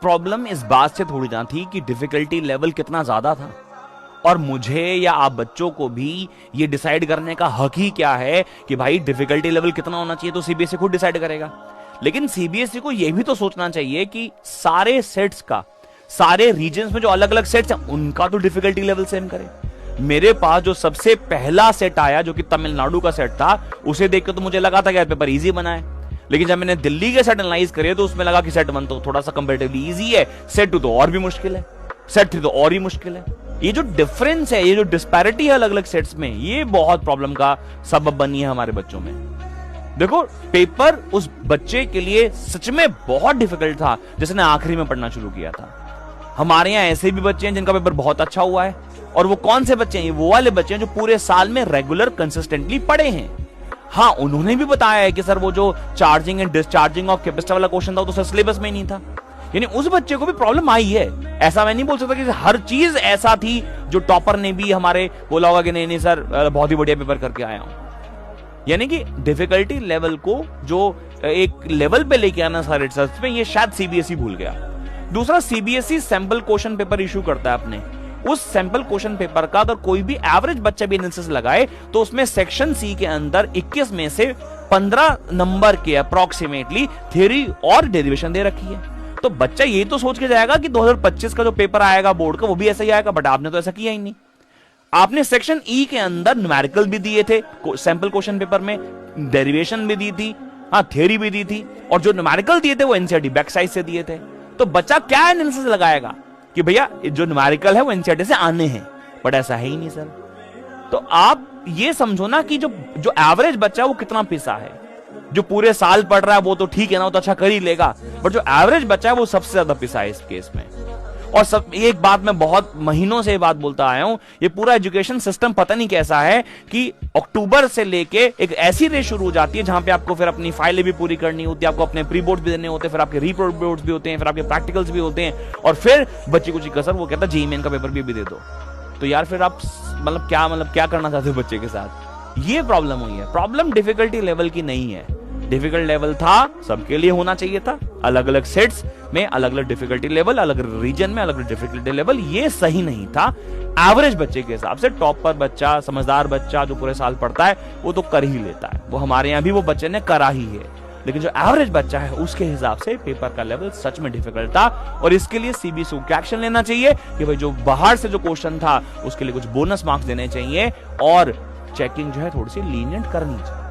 Problem इस बात से थोड़ी ना थी कि डिफिकल्टी लेवल कितना ज्यादा था, और मुझे या आप बच्चों को भी ये डिसाइड करने का हक ही क्या है कि भाई डिफिकल्टी लेवल कितना होना चाहिए, तो सीबीएसई खुद डिसाइड करेगा। लेकिन सीबीएसई को यह भी तो सोचना चाहिए कि सारे सेट्स का, सारे रीजन्स में जो अलग अलग सेट्स हैं उनका तो डिफिकल्टी लेवल सेम करे। मेरे पास जो सबसे पहला सेट आया जो कि तमिलनाडु का सेट था, उसे देख के तो मुझे लगा था कि पेपर इजी बना है, लेकिन जब मैंने दिल्ली के सेट एनालाइज करे तो उसमें लगा कि सेट 1 तो थोड़ा सा कंपैरेटिवली इजी है, सेट 2 तो और भी मुश्किल है, सेट 3 तो और ही मुश्किल है। ये जो डिफरेंस है, ये जो डिस्पैरिटी है अलग अलग सेट्स में, ये बहुत प्रॉब्लम का सबब बनी है हमारे बच्चों में। देखो, पेपर उस बच्चे के लिए सच में बहुत डिफिकल्ट था जिसने आखिरी में पढ़ना शुरू किया था। हमारे यहां ऐसे भी बच्चे हैं जिनका पेपर बहुत अच्छा हुआ है, और वो कौन से बच्चे हैं? वो वाले बच्चे हैं जो पूरे साल में रेगुलर कंसिस्टेंटली पढ़े हैं। हाँ, उन्होंने भी बताया है कि सर वो जो charging and discharging of capacitor वाला क्वेश्चन था वो तो सर सिलेबस में ही नहीं था। यानी उस बच्चे को भी प्रॉब्लम आई है। ऐसा मैं नहीं बोल सकता कि हर चीज ऐसा थी जो टॉपर ने भी हमारे बोला होगा कि नहीं नहीं सर बहुत ही बढ़िया पेपर करके आया हूं। यानी कि डिफिकल्टी लेवल को जो एक लेवल पे लेके आना सारे रिसर्च में, ये शायद सीबीएसई भूल गया। दूसरा, CBSE sample question paper issue करता है अपने। उस सैंपल क्वेश्चन पेपर का अगर कोई भी एवरेज बच्चा भी एनालिसिस लगाए तो उसमें सेक्शन सी के अंदर 21 में से 15 नंबर के अप्रोक्सीमेटली थ्योरी और डेरिवेशन दे रखी है। तो बच्चा ये तो सोच के जाएगा कि 2025 का जो पेपर आएगा बोर्ड का वो भी ऐसा ही आएगा, बट आपने तो ऐसा किया ही नहीं। आपने सेक्शन ई के अंदर न्यूमेरिकल भी दिए थे सैंपल क्वेश्चन पेपर में, डेरिवेशन भी दी थी, हाँ थ्योरी भी दी थी, और जो न्यूमेरिकल दिए थे वो एनसीईआरटी बैक साइड से दिए थे। तो बच्चा क्या एनालिसिस लगाएगा कि भैया जो न्यूमेरिकल है वो एनसीईआरटी से आने हैं, बट ऐसा है ही नहीं सर। तो आप ये समझो ना कि जो एवरेज बच्चा है वो कितना पिसा है। जो पूरे साल पढ़ रहा है वो तो ठीक है ना, वो तो अच्छा कर ही लेगा, बट जो एवरेज बच्चा है वो सबसे ज्यादा पिसा है इस केस में। और सब एक बात मैं बहुत महीनों से बात बोलता आया हूं, ये पूरा एजुकेशन सिस्टम पता नहीं कैसा है कि अक्टूबर से लेके एक ऐसी रेस शुरू हो जाती है जहां पे आपको फिर अपनी फाइलें भी पूरी करनी होती है, आपको अपने प्री बोर्ड्स भी देने होते हैं, फिर आपके रिपोर्ट्स भी होते हैं, फिर आपके प्रैक्टिकल्स भी होते हैं, और फिर बच्चे कुछ कसर वो कहता है जेईई मेन का पेपर भी दे दो। तो यार फिर आप क्या करना चाहते हो बच्चे के साथ? ये प्रॉब्लम हुई है। प्रॉब्लम डिफिकल्टी लेवल की नहीं है। डिफिकल्ट लेवल था, सबके लिए होना चाहिए था, अलग अलग सेट्स में अलग अलग डिफिकल्टी लेवल, अलग अलग रीजन में अलग अलग डिफिकल्टी लेवल, ये सही नहीं था। एवरेज बच्चे के हिसाब से टॉपर बच्चा, समझदार बच्चा जो पूरे साल पढ़ता है वो तो कर ही लेता है, वो हमारे यहाँ भी वो बच्चे ने करा ही है। लेकिन जो एवरेज बच्चा है उसके हिसाब से पेपर का लेवल सच में डिफिकल्ट था, और इसके लिए सीबीएसई को एक्शन लेना चाहिए कि भाई जो बाहर से जो क्वेश्चन था उसके लिए कुछ बोनस मार्क्स देने चाहिए, और चेकिंग जो है थोड़ी सी लीनियंट करनी चाहिए।